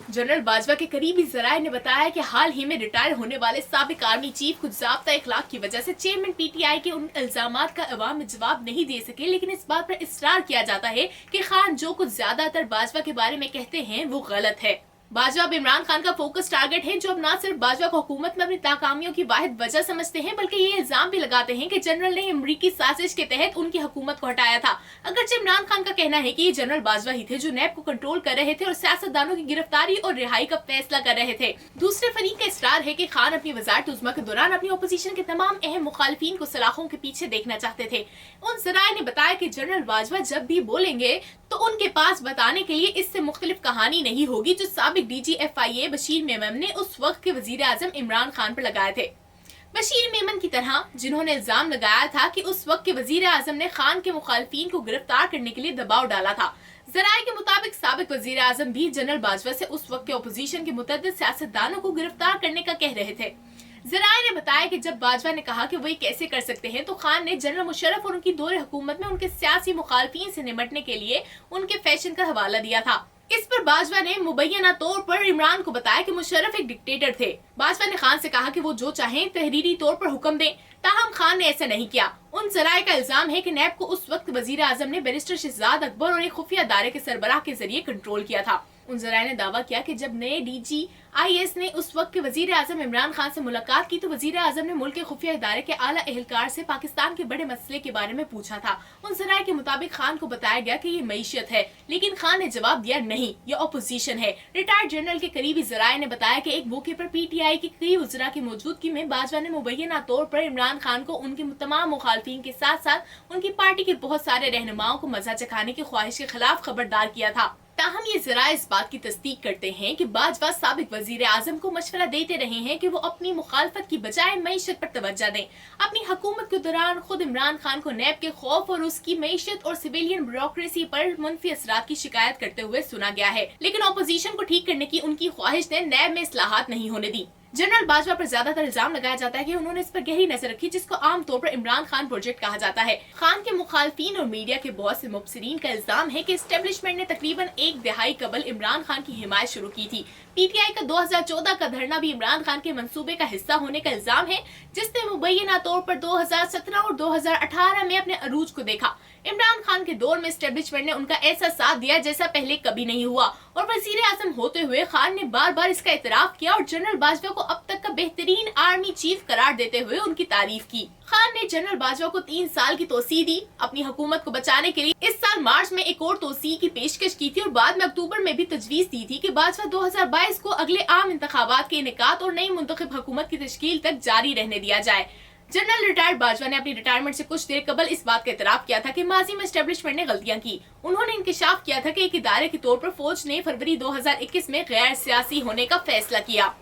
General Bajwa के करीबी जराये ने बताया कि हाल ही में रिटायर होने वाले साबिक आर्मी चीफ कुछ ज़ाब्ता इखलाक की वजह से चेयरमैन पीटीआई के उन इल्जामात का अवाम में जवाब नहीं दे सके, लेकिन इस बात पर इसरार किया जाता है कि खान जो कुछ ज्यादातर बाजवा के बारे में कहते हैं वो गलत है। बाजवा अब इमरान खान का फोकस टारगेट है, जो अब न सिर्फ बाजवा को हुकूमत में अपनी नाकामियों की वाहिद वजह समझते हैं, बल्कि ये इल्जाम भी लगाते हैं कि जनरल ने अमरीकी साजिश के तहत उनकी हुकूमत को हटाया था। अगरचे इमरान खान का कहना है कि ये जनरल बाजवा ही थे जो नैब को कंट्रोल कर रहे थे और सियासतदानों की गिरफ्तारी और रिहाई का फैसला कर रहे थे। दूसरे फरीक का इसरार है कि खान अपनी वजारत उज़्मा के दौरान अपनी अपोजिशन के तमाम अहम मुखालिफिन को सलाखों के पीछे देखना चाहते थे। उन जराये ने बताया कि जनरल बाजवा जब भी बोलेंगे तो उनके पास बताने के लिए इससे मुख्तलिफ कहानी नहीं होगी जो साबिक DGFIA बशीर मेमन ने उस वक्त के वजीर आजम इमरान खान पर लगाए थे। बशीर मेमन की तरह जिन्होंने इल्जाम लगाया था कि उस वक्त के वजीर आजम ने खान के मुखालिफिन को गिरफ्तार करने के लिए दबाव डाला था। जराये के मुताबिक साबिक वजीर आजम भी जनरल बाजवा से उस वक्त के अपोजिशन के मुतअद्दिद सियासतदानों को गिरफ्तार करने का कह रहे थे। जराये ने बताया कि जब बाजवा ने कहा कि वो कैसे कर सकते हैं, तो खान ने जनरल मुशर्रफ और उनकी दौरे हुकूमत में उनके सियासी मुखालिफिन से निपटने के लिए उनके फैशन का हवाला दिया था। इस पर बाजवा ने मुबैना तौर पर इमरान को बताया कि मुशर्रफ एक डिक्टेटर थे। बाजवा ने खान से कहा कि वो जो चाहें तहरीरी तौर पर हुक्म दें, ताहम खान ने ऐसा नहीं किया। उन जराये का इल्जाम है कि नैब को उस वक्त वजीर आजम ने बैरिस्टर शहजाद अकबर और एक खुफिया अदारे के सरबराह के जरिए कंट्रोल किया था। उन जराये ने दावा किया कि जब नए DGIS ने उस वक्त के वजीर आजम इमरान खान से मुलाकात की तो वजीर आजम ने मुल्क के खुफिया इदारे के आला एहलकार से पाकिस्तान के बड़े मसले के बारे में पूछा था। उन जराये के मुताबिक खान को बताया गया कि ये मईशत है, लेकिन खान ने जवाब दिया नहीं, ये अपोजिशन है। रिटायर्ड जनरल के करीबी जराये ने बताया कि एक मौके पर PTI की कई वज़रा की मौजूदगी में बाजवा ने मुबैना तौर पर इमरान खान को उनके तमाम मुखालिफिन के साथ साथ उनकी पार्टी के बहुत सारे रहनुमाओं को मजा चखाने की ख्वाहिश के खिलाफ खबरदार किया था। ताहम ये जराये इस बात की तस्दीक करते हैं कि बाजवा साबिक वजीर आजम को मशवरा देते रहे हैं कि वो अपनी मुखालफत की बजाय मईशत पर तवज्जो दें। अपनी हुकूमत के दौरान खुद इमरान खान को नैब के खौफ और उसकी मईशत और सिविलियन ब्यूरोक्रेसी पर मुनफी असरात की शिकायत करते हुए सुना गया है, लेकिन अपोजिशन को ठीक करने की उनकी ख्वाहिश ने नैब में इस्लाहात नहीं होने दी। जनरल बाजवा पर ज्यादातर इल्जाम लगाया जाता है कि उन्होंने इस पर गहरी नजर रखी, जिसको आमतौर पर इमरान खान प्रोजेक्ट कहा जाता है। खान के मुखालिफिन और मीडिया के बहुत से मुबसरीन का इल्जाम है कि एस्टेब्लिशमेंट ने तकरीबन एक दहाई कबल इमरान खान की हिमायत शुरू की थी। PTI का 2014 का धरना भी इमरान खान के मंसूबे का हिस्सा होने का इल्जाम है, जिसने मुबैना तौर पर 2017 और 2018 में अपने अरूज को देखा। इमरान खान के दौर में एस्टेब्लिशमेंट ने उनका ऐसा साथ दिया जैसा पहले कभी नहीं हुआ, और वजीर आजम होते हुए खान ने बार बार इसका इतराफ किया और जनरल बाजवा को अब तक का बेहतरीन आर्मी चीफ करार देते हुए उनकी तारीफ की। खान ने जनरल बाजवा को 3 साल की तोसी दी अपनी हुकूमत को बचाने के लिए। इस साल मार्च में एक और तोसी की पेशकश की थी और बाद में अक्टूबर में भी तजवीज दी थी कि बाजवा 2022 को अगले आम इंतखाबात के इनेकात और नई मुंतखब हुकूमत की तश्कील तक जारी रहने दिया जाए। जनरल रिटायर्ड बाजवा ने अपनी रिटायरमेंट से कुछ देर कबल इस बात का इतराफ किया था कि माजी में एस्टेब्लिशमेंट ने गलतियां की। उन्होंने इंकिशाफ किया था कि एक इदारे के तौर पर फौज ने फरवरी 2021 में गैर सियासी होने का फैसला किया।